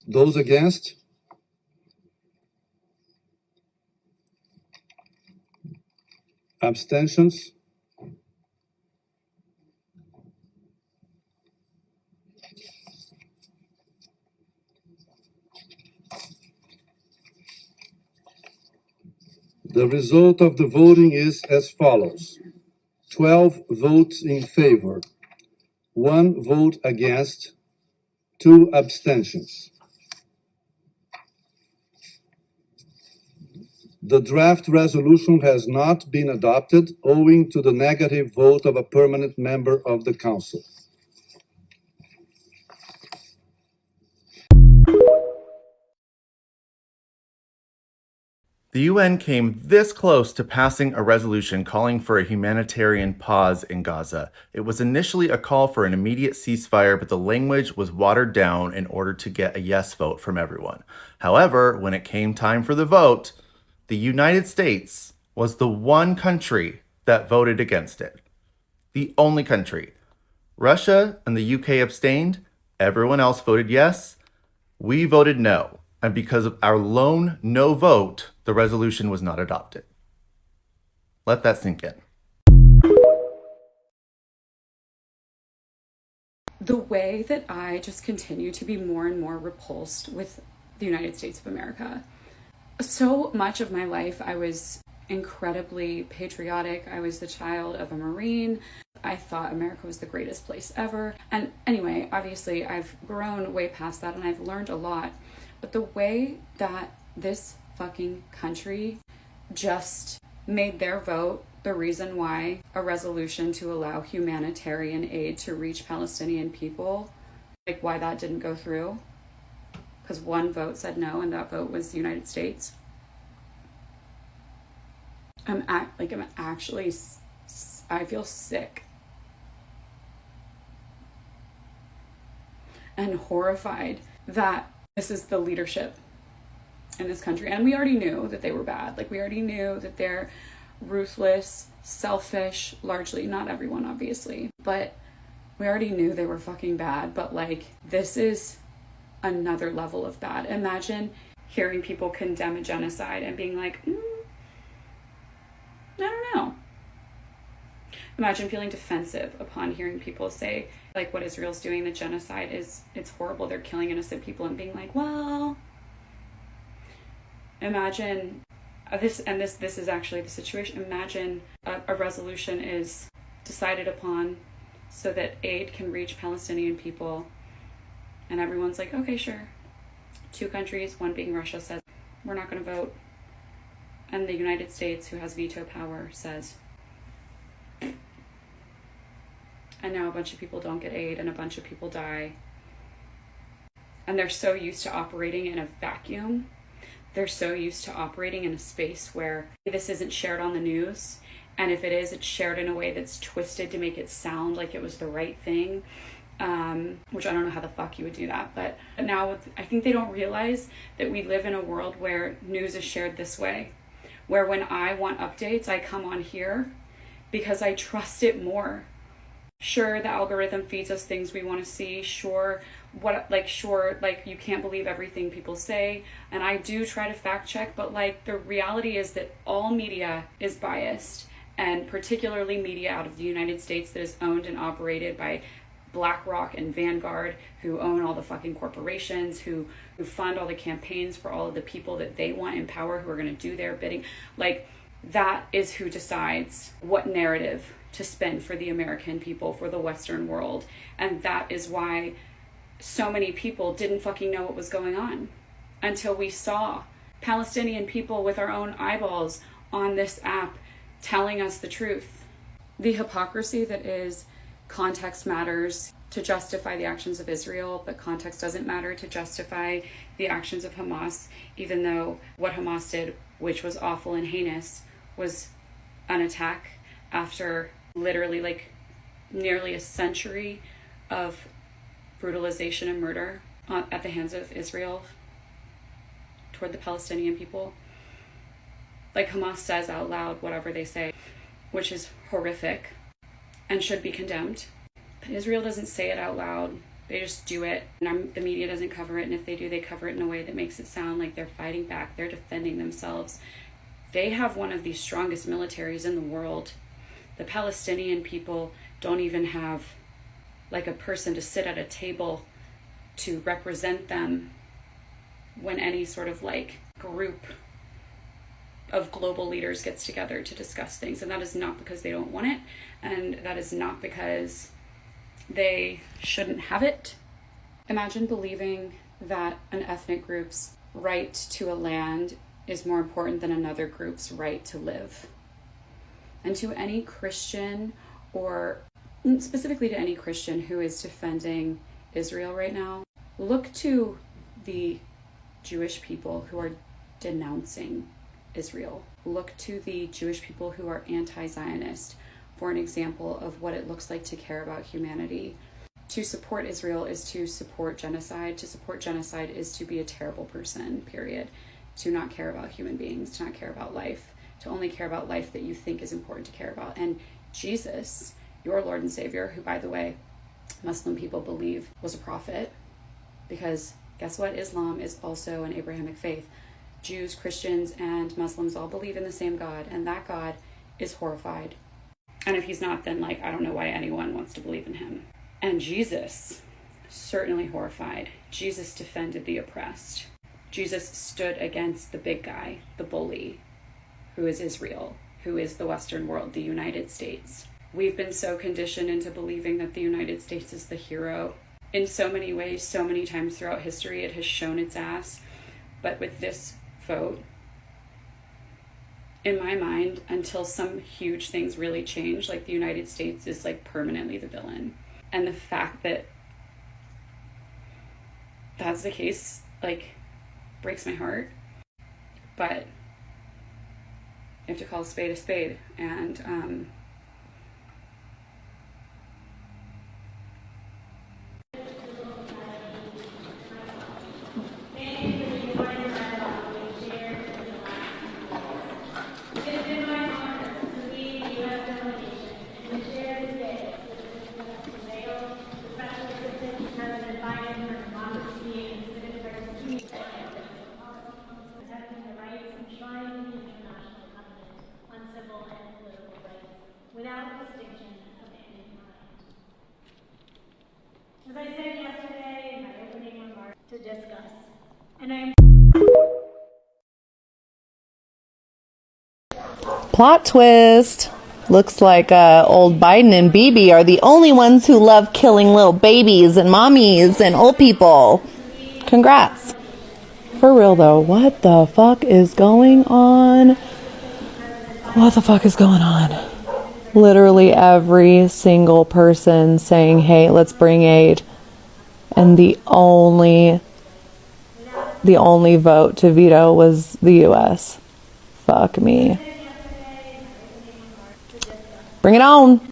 Those against? Abstentions? The result of the voting is as follows: 12 votes in favor, 1 vote against, 2 abstentions. The draft resolution has not been adopted owing to the negative vote of a permanent member of the council. The UN came this close to passing a resolution calling for a humanitarian pause in Gaza. It was initially a call for an immediate ceasefire, but the language was watered down in order to get a yes vote from everyone. However, when it came time for the vote, the United States was the one country that voted against it. The only country. Russia and the UK abstained. Everyone else voted yes. We voted no. And because of our lone no vote, the resolution was not adopted. Let that sink in. The way that I just continue to be more and more repulsed with the United States of America. So much of my life, I was incredibly patriotic. I was the child of a Marine. I thought America was the greatest place ever. And anyway, obviously, I've grown way past that and I've learned a lot. But the way that this fucking country just made their vote the reason why a resolution to allow humanitarian aid to reach Palestinian people, like why that didn't go through, because one vote said no and that vote was the United States. I feel sick and horrified that this is the leadership in this country. And we already knew that they were bad. Like, we already knew that they're ruthless, selfish, largely, not everyone, obviously, but we already knew they were fucking bad. But like, this is another level of bad. Imagine hearing people condemn a genocide and being like, I don't know. Imagine feeling defensive upon hearing people say, like, what Israel's doing, the genocide it's horrible, they're killing innocent people, and being like, well, imagine this is actually the situation. Imagine a resolution is decided upon so that aid can reach Palestinian people, and everyone's like, okay, sure. 2 countries, one being Russia, says, we're not going to vote. And the United States, who has veto power, says, and now a bunch of people don't get aid and a bunch of people die. And they're so used to operating in a vacuum. They're so used to operating in a space where this isn't shared on the news. And if it is, it's shared in a way that's twisted to make it sound like it was the right thing. Which I don't know how the fuck you would do that. But now I think they don't realize that we live in a world where news is shared this way. Where when I want updates, I come on here because I trust it more. Sure, the algorithm feeds us things we want to see. Sure, you can't believe everything people say. And I do try to fact check, but like, the reality is that all media is biased, and particularly media out of the United States that is owned and operated by BlackRock and Vanguard, who own all the fucking corporations, who fund all the campaigns for all of the people that they want in power, who are going to do their bidding. Like, that is who decides what narrative to spin for the American people, for the Western world. And that is why so many people didn't fucking know what was going on until we saw Palestinian people with our own eyeballs on this app telling us the truth. The hypocrisy that is context matters to justify the actions of Israel, but context doesn't matter to justify the actions of Hamas, even though what Hamas did, which was awful and heinous, was an attack after literally like nearly a century of brutalization and murder at the hands of Israel toward the Palestinian people. Like, Hamas says out loud whatever they say, which is horrific and should be condemned. But Israel doesn't say it out loud. They just do it, and the media doesn't cover it, and if they do, they cover it in a way that makes it sound like they're fighting back, they're defending themselves. They have one of the strongest militaries in the world. The Palestinian people don't even have like a person to sit at a table to represent them when any sort of like group of global leaders gets together to discuss things. And that is not because they don't want it, and that is not because they shouldn't have it. Imagine believing that an ethnic group's right to a land is more important than another group's right to live. And to any Christian, or specifically to any Christian who is defending Israel right now, look to the Jewish people who are denouncing Israel. Look to the Jewish people who are anti-Zionist for an example of what it looks like to care about humanity. To support Israel is to support genocide. To support genocide is to be a terrible person, period. To not care about human beings, to not care about life, to only care about life that you think is important to care about. And Jesus, your Lord and Savior, who, by the way, Muslim people believe was a prophet, because guess what? Islam is also an Abrahamic faith. Jews, Christians, and Muslims all believe in the same God, and that God is horrified. And if he's not, then I don't know why anyone wants to believe in him. And Jesus, certainly horrified. Jesus defended the oppressed. Jesus stood against the big guy, the bully, who is Israel, who is the Western world, the United States. We've been so conditioned into believing that the United States is the hero. In so many ways, so many times throughout history, it has shown its ass. But with this vote, in my mind, until some huge things really change, the United States is permanently the villain. And the fact that that's the case, breaks my heart. But you have to call a spade, and without distinction of any kind. As I said yesterday in my opening remarks, to discuss, and I am Plot twist. Looks like old Biden and Bibi are the only ones who love killing little babies and mommies and old people. Congrats. For real though, what the fuck is going on? What the fuck is going on? Literally every single person saying, hey, let's bring aid. And the only vote to veto was the US. Fuck me. Bring it on.